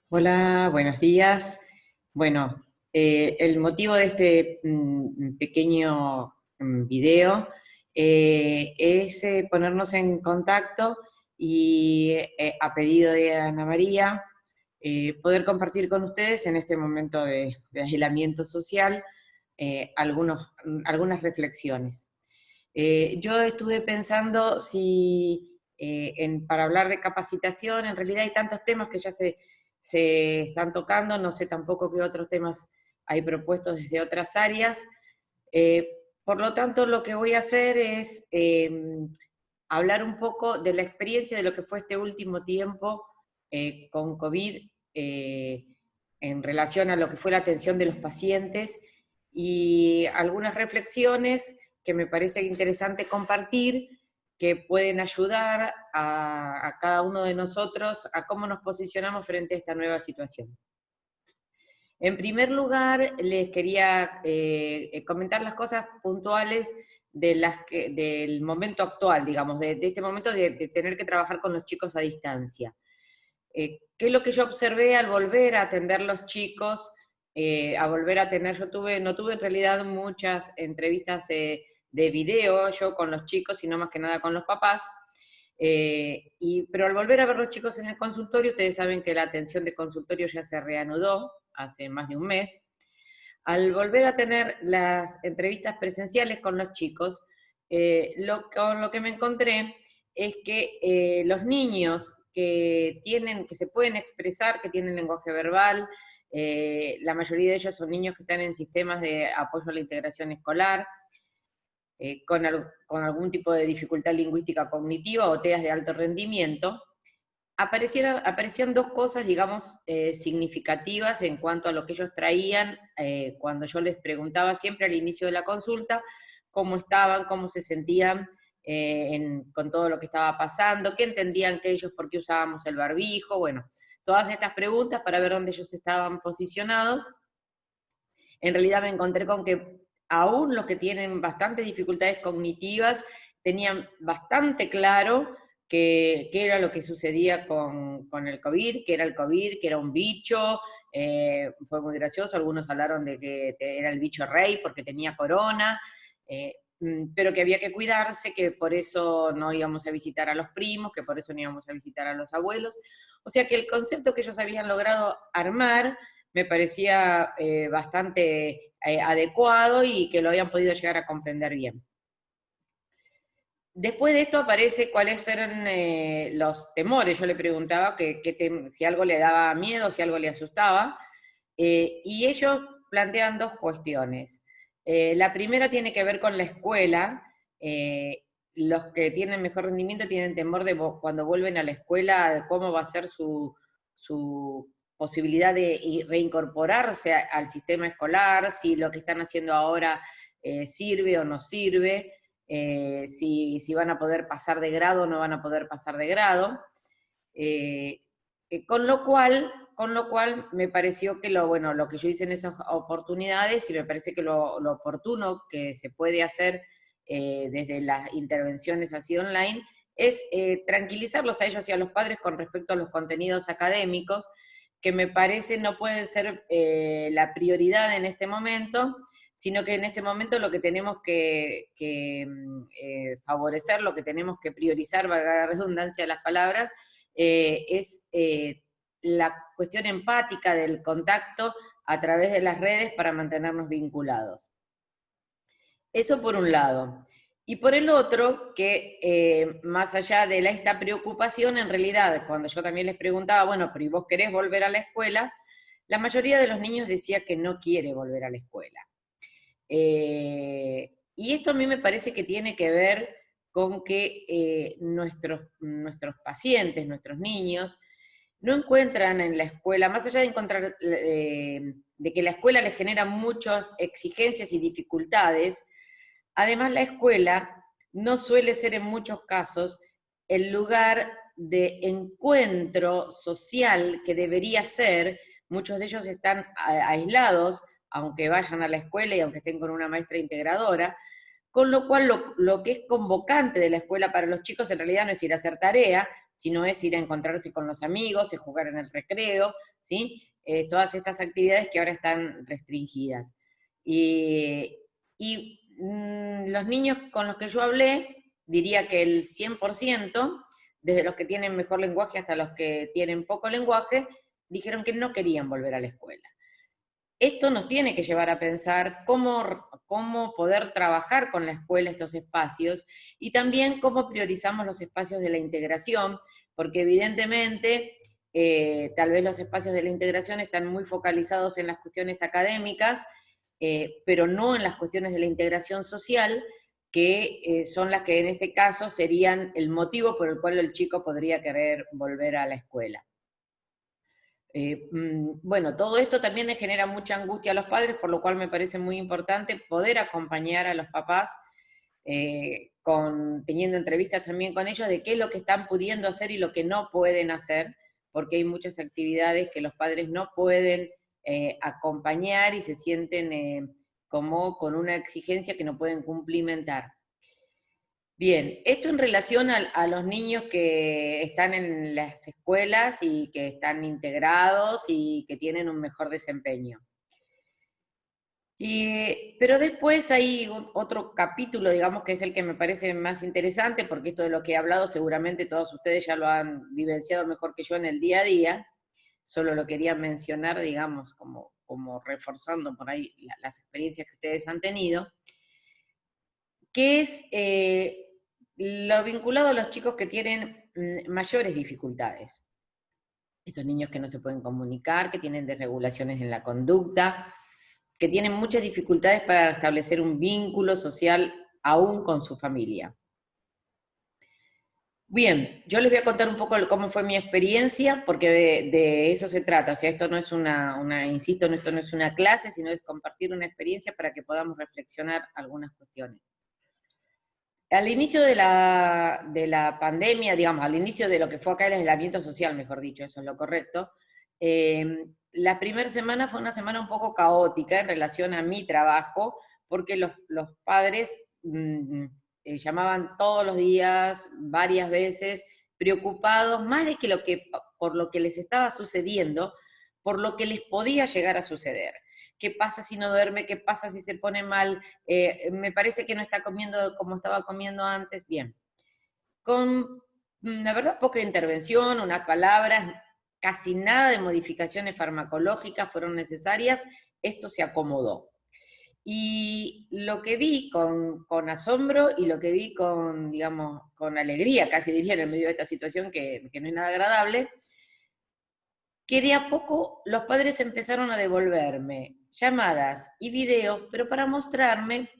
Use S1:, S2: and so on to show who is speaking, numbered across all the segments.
S1: Hola, buenos días. Bueno, el motivo de este pequeño video es ponernos en contacto y a pedido de Ana María, poder compartir con ustedes en este momento de aislamiento social algunas reflexiones. Yo estuve pensando si para hablar de capacitación, en realidad hay tantos temas que ya se están tocando, no sé tampoco qué otros temas hay propuestos desde otras áreas. Eh, por lo tanto, lo que voy a hacer es hablar un poco de la experiencia de lo que fue este último tiempo con COVID en relación a lo que fue la atención de los pacientes y algunas reflexiones que me parece interesante compartir, que pueden ayudar a cada uno de nosotros a cómo nos posicionamos frente a esta nueva situación. En primer lugar, les quería comentar las cosas puntuales del momento actual, digamos, de este momento de tener que trabajar con los chicos a distancia. ¿Qué es lo que yo observé al volver a atender los chicos? A volver a tener, no tuve en realidad muchas entrevistas de video yo con los chicos, sino más que nada con los papás. Pero al volver a ver los chicos en el consultorio, ustedes saben que la atención de consultorio ya se reanudó hace más de un mes. Al volver a tener las entrevistas presenciales con los chicos, con lo que me encontré es que los niños que se pueden expresar, que tienen lenguaje verbal, la mayoría de ellos son niños que están en sistemas de apoyo a la integración escolar, con algún tipo de dificultad lingüística cognitiva o TEAs de alto rendimiento. Aparecían dos cosas, digamos, significativas en cuanto a lo que ellos traían cuando yo les preguntaba siempre al inicio de la consulta cómo estaban, cómo se sentían con todo lo que estaba pasando, qué entendían que ellos, por qué usábamos el barbijo, bueno, todas estas preguntas para ver dónde ellos estaban posicionados. En realidad me encontré con que aún los que tienen bastantes dificultades cognitivas tenían bastante claro qué era lo que sucedía con el COVID, que era el COVID, que era un bicho. Fue muy gracioso, algunos hablaron de que era el bicho rey porque tenía corona, pero que había que cuidarse, que por eso no íbamos a visitar a los primos, que por eso no íbamos a visitar a los abuelos. O sea que el concepto que ellos habían logrado armar me parecía bastante adecuado y que lo habían podido llegar a comprender bien. Después de esto aparece cuáles eran los temores. Yo le preguntaba si algo le daba miedo, si algo le asustaba, y ellos plantean dos cuestiones. La primera tiene que ver con la escuela. Los que tienen mejor rendimiento tienen temor de cuando vuelven a la escuela, de cómo va a ser su posibilidad de reincorporarse al sistema escolar, si lo que están haciendo ahora sirve o no sirve. Si van a poder pasar de grado o no van a poder pasar de grado. Eh, con lo cual me pareció que lo que yo hice en esas oportunidades, y me parece que lo oportuno que se puede hacer desde las intervenciones así online, es tranquilizarlos a ellos y a los padres con respecto a los contenidos académicos, que me parece no pueden ser la prioridad en este momento, sino que en este momento lo que tenemos que favorecer, lo que tenemos que priorizar, valga la redundancia de las palabras, es la cuestión empática del contacto a través de las redes para mantenernos vinculados. Eso por un lado. Y por el otro, que más allá de esta preocupación, en realidad, cuando yo también les preguntaba, bueno, pero ¿y vos querés volver a la escuela? La mayoría de los niños decía que no quiere volver a la escuela. Y esto a mí me parece que tiene que ver con que nuestros pacientes, nuestros niños, no encuentran en la escuela, más allá de encontrar, de que la escuela les genera muchas exigencias y dificultades, además la escuela no suele ser en muchos casos el lugar de encuentro social que debería ser. Muchos de ellos están aislados, aunque vayan a la escuela y aunque estén con una maestra integradora, con lo cual lo que es convocante de la escuela para los chicos en realidad no es ir a hacer tarea, sino es ir a encontrarse con los amigos, es jugar en el recreo, ¿sí? Todas estas actividades que ahora están restringidas. Los niños con los que yo hablé, diría que el 100%, desde los que tienen mejor lenguaje hasta los que tienen poco lenguaje, dijeron que no querían volver a la escuela. Esto nos tiene que llevar a pensar cómo poder trabajar con la escuela estos espacios y también cómo priorizamos los espacios de la integración, porque evidentemente tal vez los espacios de la integración están muy focalizados en las cuestiones académicas, pero no en las cuestiones de la integración social, que son las que en este caso serían el motivo por el cual el chico podría querer volver a la escuela. Bueno, todo esto también le genera mucha angustia a los padres, por lo cual me parece muy importante poder acompañar a los papás, teniendo entrevistas también con ellos de qué es lo que están pudiendo hacer y lo que no pueden hacer, porque hay muchas actividades que los padres no pueden acompañar y se sienten como con una exigencia que no pueden cumplimentar. Bien, esto en relación a los niños que están en las escuelas y que están integrados y que tienen un mejor desempeño. Pero después hay otro capítulo, digamos, que es el que me parece más interesante, porque esto de lo que he hablado seguramente todos ustedes ya lo han vivenciado mejor que yo en el día a día, solo lo quería mencionar, digamos, como reforzando por ahí las experiencias que ustedes han tenido, que es lo vinculado a los chicos que tienen mayores dificultades. Esos niños que no se pueden comunicar, que tienen desregulaciones en la conducta, que tienen muchas dificultades para establecer un vínculo social aún con su familia. Bien, yo les voy a contar un poco cómo fue mi experiencia, porque de eso se trata. O sea, esto no es insisto, esto no es una clase, sino es compartir una experiencia para que podamos reflexionar algunas cuestiones. Al inicio de la pandemia, digamos, al inicio de lo que fue acá el aislamiento social, mejor dicho, eso es lo correcto, la primera semana fue una semana un poco caótica en relación a mi trabajo, porque los padres llamaban todos los días, varias veces, preocupados, más de que por lo que les estaba sucediendo, por lo que les podía llegar a suceder. ¿Qué pasa si no duerme? ¿Qué pasa si se pone mal? Me parece que no está comiendo como estaba comiendo antes. Bien. Con, la verdad, poca intervención, unas palabras, casi nada de modificaciones farmacológicas fueron necesarias, esto se acomodó. Y lo que vi con asombro y lo que vi digamos, con alegría, casi diría, en el medio de esta situación que no es nada agradable, que de a poco los padres empezaron a devolverme llamadas y videos, pero para mostrarme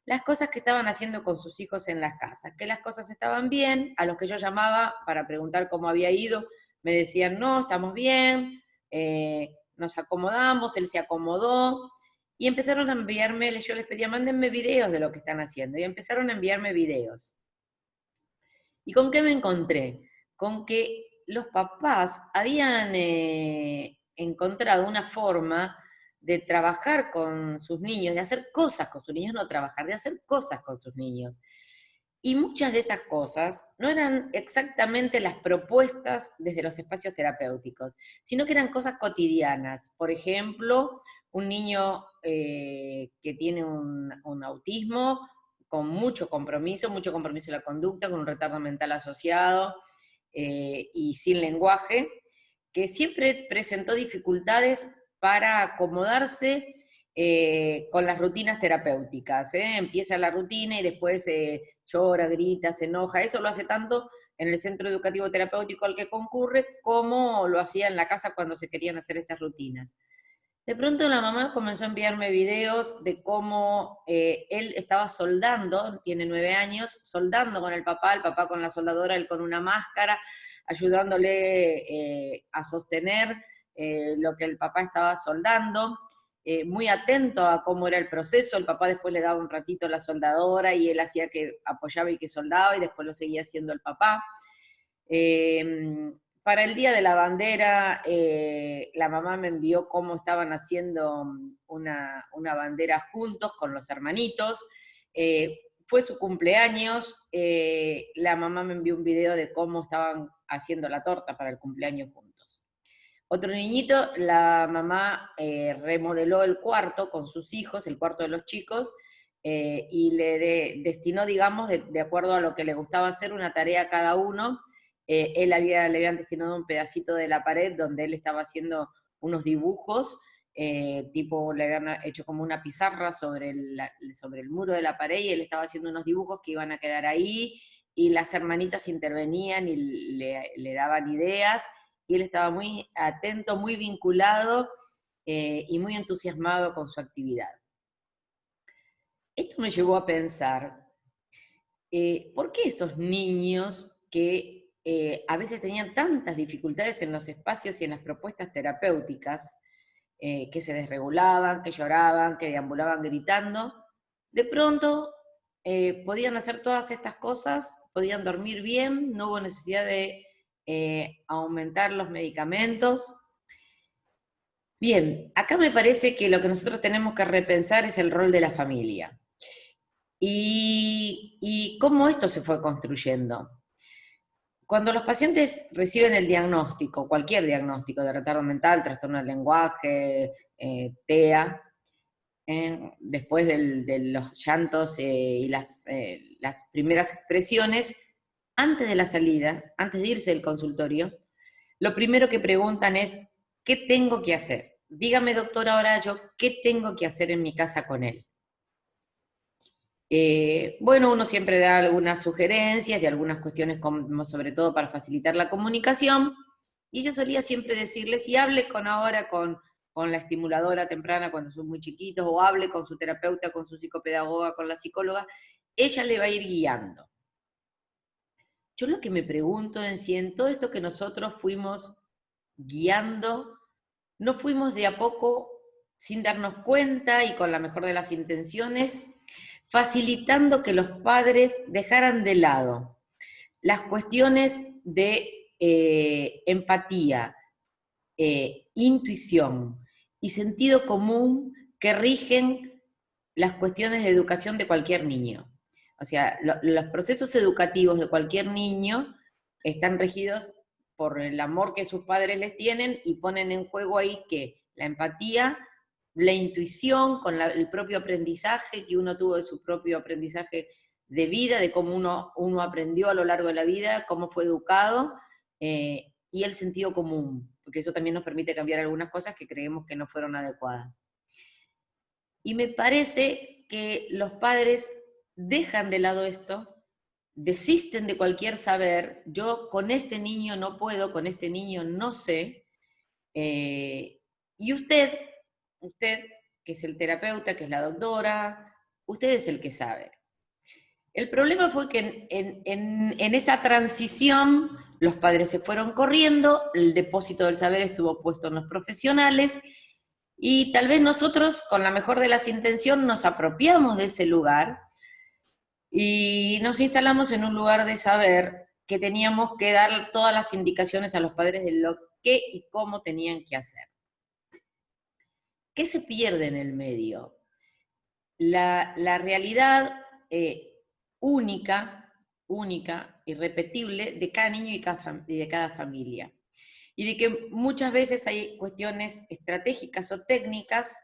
S1: las cosas que estaban haciendo con sus hijos en las casas, que las cosas estaban bien, a los que yo llamaba para preguntar cómo había ido, me decían, no, estamos bien, nos acomodamos, él se acomodó, y empezaron a enviarme, yo les pedía, mándenme videos de lo que están haciendo, y empezaron a enviarme videos. ¿Y con qué me encontré? Con que los papás habían encontrado una forma de trabajar con sus niños, de hacer cosas con sus niños, no trabajar, de hacer cosas con sus niños. Y muchas de esas cosas no eran exactamente las propuestas desde los espacios terapéuticos, sino que eran cosas cotidianas. Por ejemplo, un niño que tiene un autismo con mucho compromiso en la conducta, con un retardo mental asociado y sin lenguaje, que siempre presentó dificultades para acomodarse con las rutinas terapéuticas. Empieza la rutina y después llora, grita, se enoja. Eso lo hace tanto en el centro educativo terapéutico al que concurre como lo hacía en la casa cuando se querían hacer estas rutinas. De pronto la mamá comenzó a enviarme videos de cómo él estaba soldando, tiene 9 años, soldando con el papá con la soldadora, él con una máscara, ayudándole a sostener lo que el papá estaba soldando, muy atento a cómo era el proceso, el papá después le daba un ratito a la soldadora y él hacía que apoyaba y que soldaba y después lo seguía haciendo el papá. Para el Día de la Bandera, la mamá me envió cómo estaban haciendo una bandera juntos con los hermanitos. fue su cumpleaños, la mamá me envió un video de cómo estaban haciendo la torta para el cumpleaños juntos. Otro niñito, la mamá remodeló el cuarto con sus hijos, el cuarto de los chicos, y le destinó, digamos, de acuerdo a lo que le gustaba hacer, una tarea a cada uno. Le habían destinado un pedacito de la pared donde él estaba haciendo unos dibujos, tipo le habían hecho como una pizarra sobre el muro de la pared, y él estaba haciendo unos dibujos que iban a quedar ahí, y las hermanitas intervenían y le daban ideas, y él estaba muy atento, muy vinculado y muy entusiasmado con su actividad. Esto me llevó a pensar, ¿por qué esos niños que a veces tenían tantas dificultades en los espacios y en las propuestas terapéuticas, que se desregulaban, que lloraban, que deambulaban gritando, de pronto podían hacer todas estas cosas, podían dormir bien, no hubo necesidad de aumentar los medicamentos? Bien, acá me parece que lo que nosotros tenemos que repensar es el rol de la familia. Y cómo esto se fue construyendo. Cuando los pacientes reciben el diagnóstico, cualquier diagnóstico de retardo mental, trastorno del lenguaje, TEA, después de los llantos y las primeras expresiones, antes de la salida, antes de irse del consultorio, lo primero que preguntan es, ¿qué tengo que hacer? Dígame, doctora, ahora yo, ¿qué tengo que hacer en mi casa con él? Bueno, uno siempre da algunas sugerencias de algunas cuestiones, como sobre todo para facilitar la comunicación, y yo solía siempre decirles, y hable ahora con la estimuladora temprana cuando son muy chiquitos, o hable con su terapeuta, con su psicopedagoga, con la psicóloga, ella le va a ir guiando. Yo lo que me pregunto en todo esto que nosotros fuimos guiando, no fuimos de a poco, sin darnos cuenta y con la mejor de las intenciones, facilitando que los padres dejaran de lado las cuestiones de empatía, intuición y sentido común que rigen las cuestiones de educación de cualquier niño. O sea, los procesos educativos de cualquier niño están regidos por el amor que sus padres les tienen, y ponen en juego ahí que la empatía, la intuición, con el propio aprendizaje que uno tuvo de su propio aprendizaje de vida, de cómo uno aprendió a lo largo de la vida, cómo fue educado, y el sentido común, porque eso también nos permite cambiar algunas cosas que creemos que no fueron adecuadas. Y me parece que los padres dejan de lado esto, desisten de cualquier saber, yo con este niño no puedo, con este niño no sé, y usted, que es el terapeuta, que es la doctora, usted es el que sabe. El problema fue que en esa transición los padres se fueron corriendo, el depósito del saber estuvo puesto en los profesionales, y tal vez nosotros, con la mejor de las intenciones, nos apropiamos de ese lugar y nos instalamos en un lugar de saber que teníamos que dar todas las indicaciones a los padres de lo que y cómo tenían que hacer. ¿Qué se pierde en el medio? La realidad única, irrepetible, de cada niño y de cada familia. Y de que muchas veces hay cuestiones estratégicas o técnicas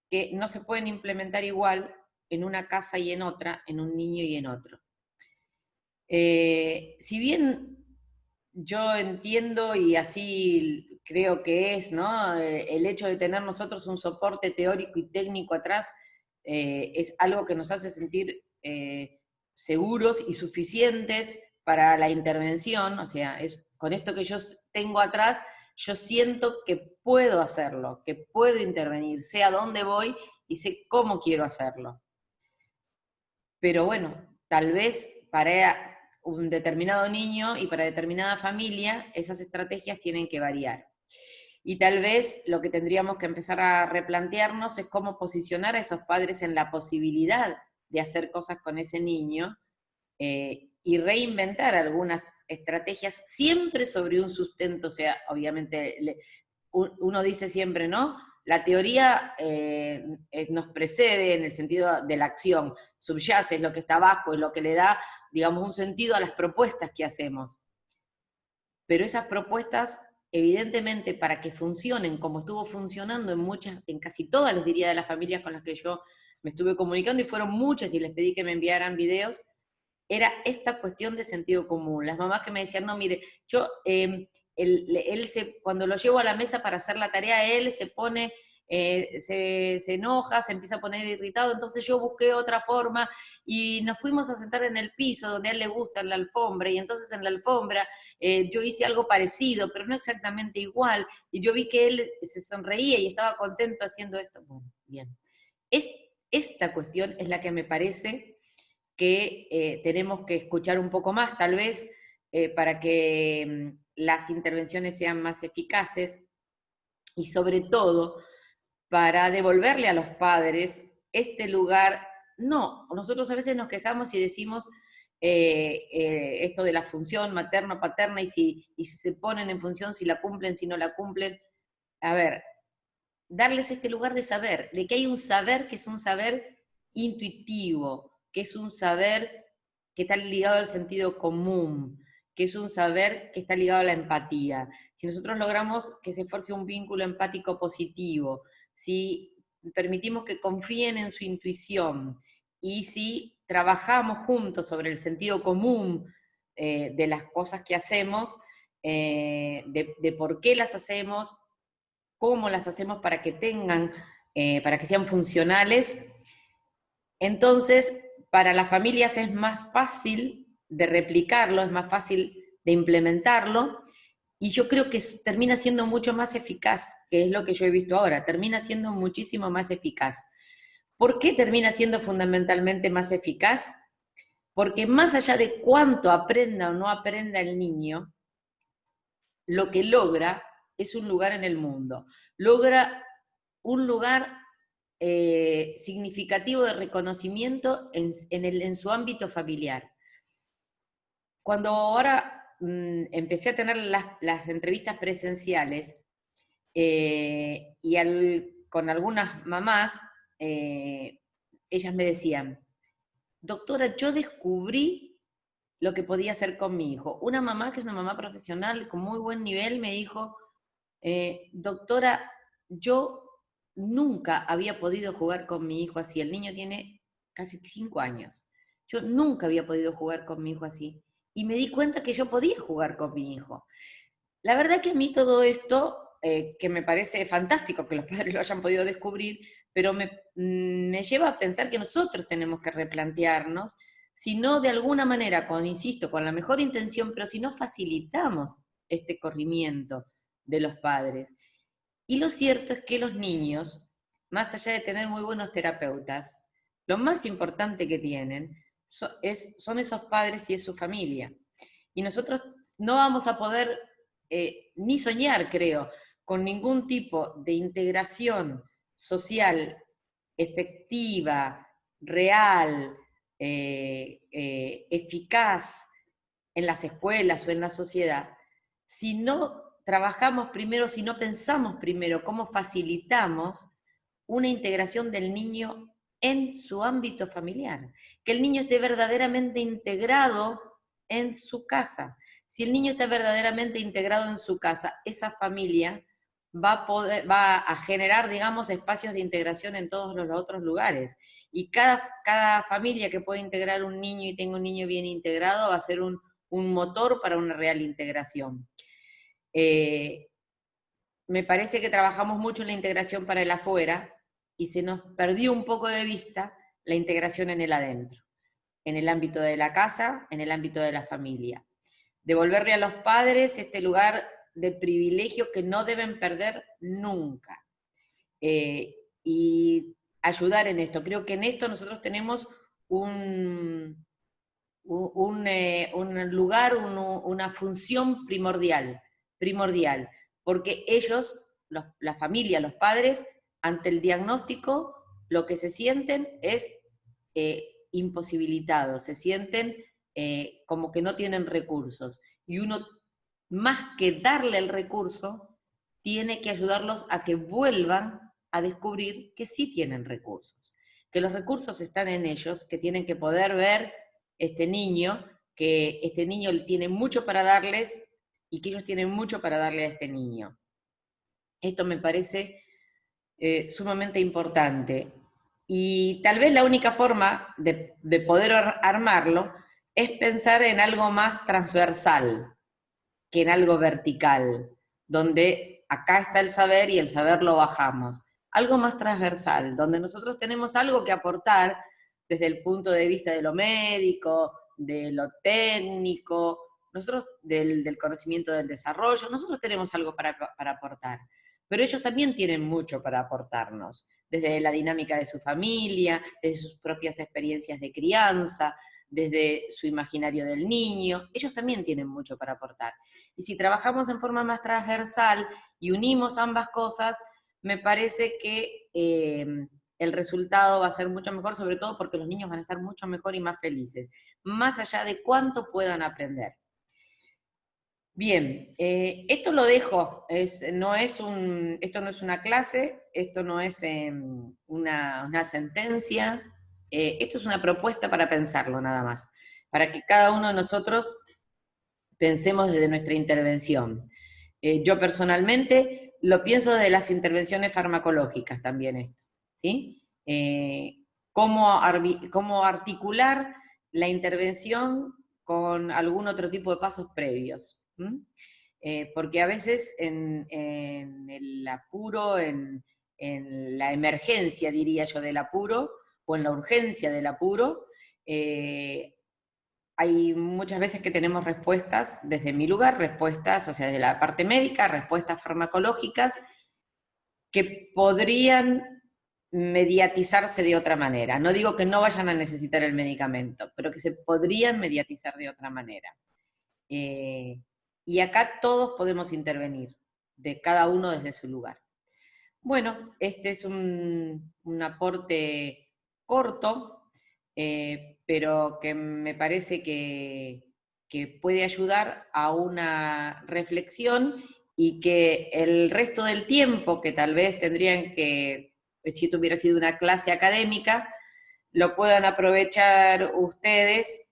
S1: que no se pueden implementar igual en una casa y en otra, en un niño y en otro. Si bien yo entiendo, y así creo que es, ¿no? El hecho de tener nosotros un soporte teórico y técnico atrás es algo que nos hace sentir seguros y suficientes para la intervención, o sea, con esto que yo tengo atrás, yo siento que puedo hacerlo, que puedo intervenir, sé a dónde voy y sé cómo quiero hacerlo. Pero bueno, tal vez para un determinado niño y para determinada familia, esas estrategias tienen que variar. Y tal vez lo que tendríamos que empezar a replantearnos es cómo posicionar a esos padres en la posibilidad de hacer cosas con ese niño, y reinventar algunas estrategias siempre sobre un sustento. O sea, obviamente uno dice siempre, ¿no? la teoría nos precede en el sentido de la acción, subyace, es lo que está abajo, es lo que le da, digamos, un sentido a las propuestas que hacemos. Pero esas propuestas, evidentemente, para que funcionen como estuvo funcionando en casi todas, les diría, de las familias con las que yo me estuve comunicando, y fueron muchas, y les pedí que me enviaran videos, era esta cuestión de sentido común. Las mamás que me decían, no, mire, yo, cuando lo llevo a la mesa para hacer la tarea, él se pone, se enoja, se empieza a poner irritado, entonces yo busqué otra forma, y nos fuimos a sentar en el piso, donde a él le gusta, en la alfombra, y entonces en la alfombra yo hice algo parecido, pero no exactamente igual, y yo vi que él se sonreía y estaba contento haciendo esto. Bueno, bien. Esta cuestión es la que me parece que tenemos que escuchar un poco más, tal vez, para que las intervenciones sean más eficaces, y sobre todo para devolverle a los padres este lugar. No, nosotros a veces nos quejamos y decimos esto de la función materno-paterna, y si se ponen en función, si la cumplen, si no la cumplen. A ver, darles este lugar de saber, de que hay un saber que es un saber intuitivo, que es un saber que está ligado al sentido común, que es un saber que está ligado a la empatía. Si nosotros logramos que se forje un vínculo empático positivo, si permitimos que confíen en su intuición, y si trabajamos juntos sobre el sentido común de las cosas que hacemos, de por qué las hacemos, cómo las hacemos para que tengan, para que sean funcionales, entonces para las familias es más fácil de replicarlo, es más fácil de implementarlo, y yo creo que termina siendo mucho más eficaz, que es lo que yo he visto ahora, termina siendo muchísimo más eficaz. ¿Por qué termina siendo fundamentalmente más eficaz? Porque más allá de cuánto aprenda o no aprenda el niño, lo que logra es un lugar en el mundo, logra un lugar significativo de reconocimiento en su ámbito familiar. Cuando ahora empecé a tener las entrevistas presenciales, con algunas mamás, ellas me decían, doctora, yo descubrí lo que podía hacer con mi hijo. Una mamá que es una mamá profesional con muy buen nivel me dijo, doctora, yo nunca había podido jugar con mi hijo así. El niño tiene casi 5 años. Yo nunca había podido jugar con mi hijo así. Y me di cuenta que yo podía jugar con mi hijo. La verdad que a mí todo esto, que me parece fantástico que los padres lo hayan podido descubrir, pero me lleva a pensar que nosotros tenemos que replantearnos, si no de alguna manera, insisto, con la mejor intención, pero si no facilitamos este corrimiento de los padres. Y lo cierto es que los niños, más allá de tener muy buenos terapeutas, lo más importante que tienen son esos padres y es su familia. Y nosotros no vamos a poder ni soñar, creo, con ningún tipo de integración social efectiva, real, eficaz en las escuelas o en la sociedad, si no trabajamos primero, si no pensamos primero cómo facilitamos una integración del niño en su ámbito familiar, que el niño esté verdaderamente integrado en su casa. Si el niño está verdaderamente integrado en su casa, esa familia va a generar, digamos, espacios de integración en todos los otros lugares. Y cada familia que pueda integrar un niño y tenga un niño bien integrado va a ser un motor para una real integración. Me parece que trabajamos mucho en la integración para el afuera y se nos perdió un poco de vista la integración en el adentro, en el ámbito de la casa, en el ámbito de la familia. Devolverle a los padres este lugar de privilegio que no deben perder nunca. Y ayudar en esto. Creo que en esto nosotros tenemos un lugar, una función primordial, porque ellos, la familia, los padres, ante el diagnóstico, lo que se sienten es imposibilitados, se sienten como que no tienen recursos, y uno, más que darle el recurso, tiene que ayudarlos a que vuelvan a descubrir que sí tienen recursos, que los recursos están en ellos, que tienen que poder ver este niño, que este niño tiene mucho para darles y que ellos tienen mucho para darle a este niño. Esto me parece sumamente importante. Y tal vez la única forma de poder armarlo es pensar en algo más transversal que en algo vertical, donde acá está el saber y el saber lo bajamos. Algo más transversal, donde nosotros tenemos algo que aportar desde el punto de vista de lo médico, de lo técnico, nosotros del conocimiento del desarrollo, nosotros tenemos algo para aportar, pero ellos también tienen mucho para aportarnos, desde la dinámica de su familia, desde sus propias experiencias de crianza, desde su imaginario del niño, ellos también tienen mucho para aportar. Y si trabajamos en forma más transversal y unimos ambas cosas, me parece que el resultado va a ser mucho mejor, sobre todo porque los niños van a estar mucho mejor y más felices, más allá de cuánto puedan aprender. Bien, esto lo dejo, esto no es una clase, esto no es una sentencia, esto es una propuesta para pensarlo nada más, para que cada uno de nosotros pensemos desde nuestra intervención. Yo personalmente lo pienso desde las intervenciones farmacológicas también esto, ¿sí? Cómo articular la intervención con algún otro tipo de pasos previos. Porque a veces en el apuro, en la emergencia, diría yo, del apuro, o en la urgencia del apuro, hay muchas veces que tenemos respuestas, desde mi lugar, respuestas, o sea, desde la parte médica, respuestas farmacológicas, que podrían mediatizarse de otra manera. No digo que no vayan a necesitar el medicamento, pero que se podrían mediatizar de otra manera. Y acá todos podemos intervenir, de cada uno desde su lugar. Bueno, este es un aporte corto, pero que me parece que puede ayudar a una reflexión y que el resto del tiempo que tal vez tendrían que, si esto hubiera sido una clase académica, lo puedan aprovechar ustedes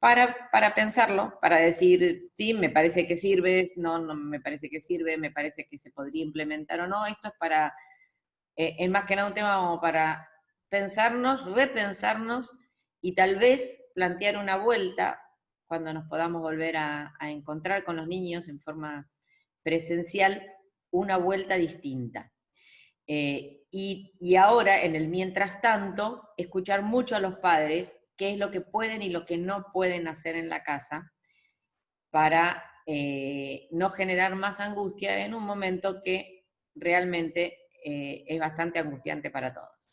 S1: para pensarlo, para decir, sí, me parece que sirve, no, no me parece que sirve, me parece que se podría implementar o no. Esto es es más que nada un tema como para pensarnos, repensarnos y tal vez plantear una vuelta cuando nos podamos volver a encontrar con los niños en forma presencial, una vuelta distinta. Y ahora, en el mientras tanto, escuchar mucho a los padres qué es lo que pueden y lo que no pueden hacer en la casa para no generar más angustia en un momento que realmente es bastante angustiante para todos.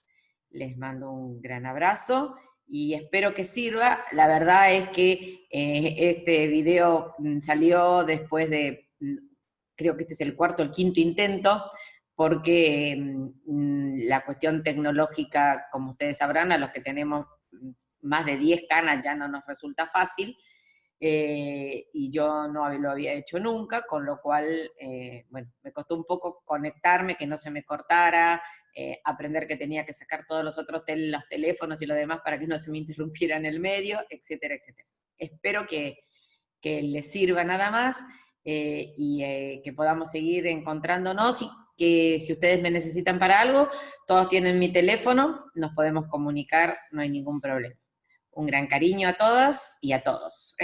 S1: Les mando un gran abrazo y espero que sirva. La verdad es que este video salió después de, creo que este es el cuarto, el quinto intento, porque la cuestión tecnológica, como ustedes sabrán, a los que tenemos más de 10 canas ya no nos resulta fácil, y yo no lo había hecho nunca, con lo cual, bueno, me costó un poco conectarme, que no se me cortara, aprender que tenía que sacar todos los otros los teléfonos y lo demás para que no se me interrumpiera en el medio, etcétera, etcétera. Espero que les sirva nada más y que podamos seguir encontrándonos y que si ustedes me necesitan para algo, todos tienen mi teléfono, nos podemos comunicar, no hay ningún problema. Un gran cariño a todas y a todos.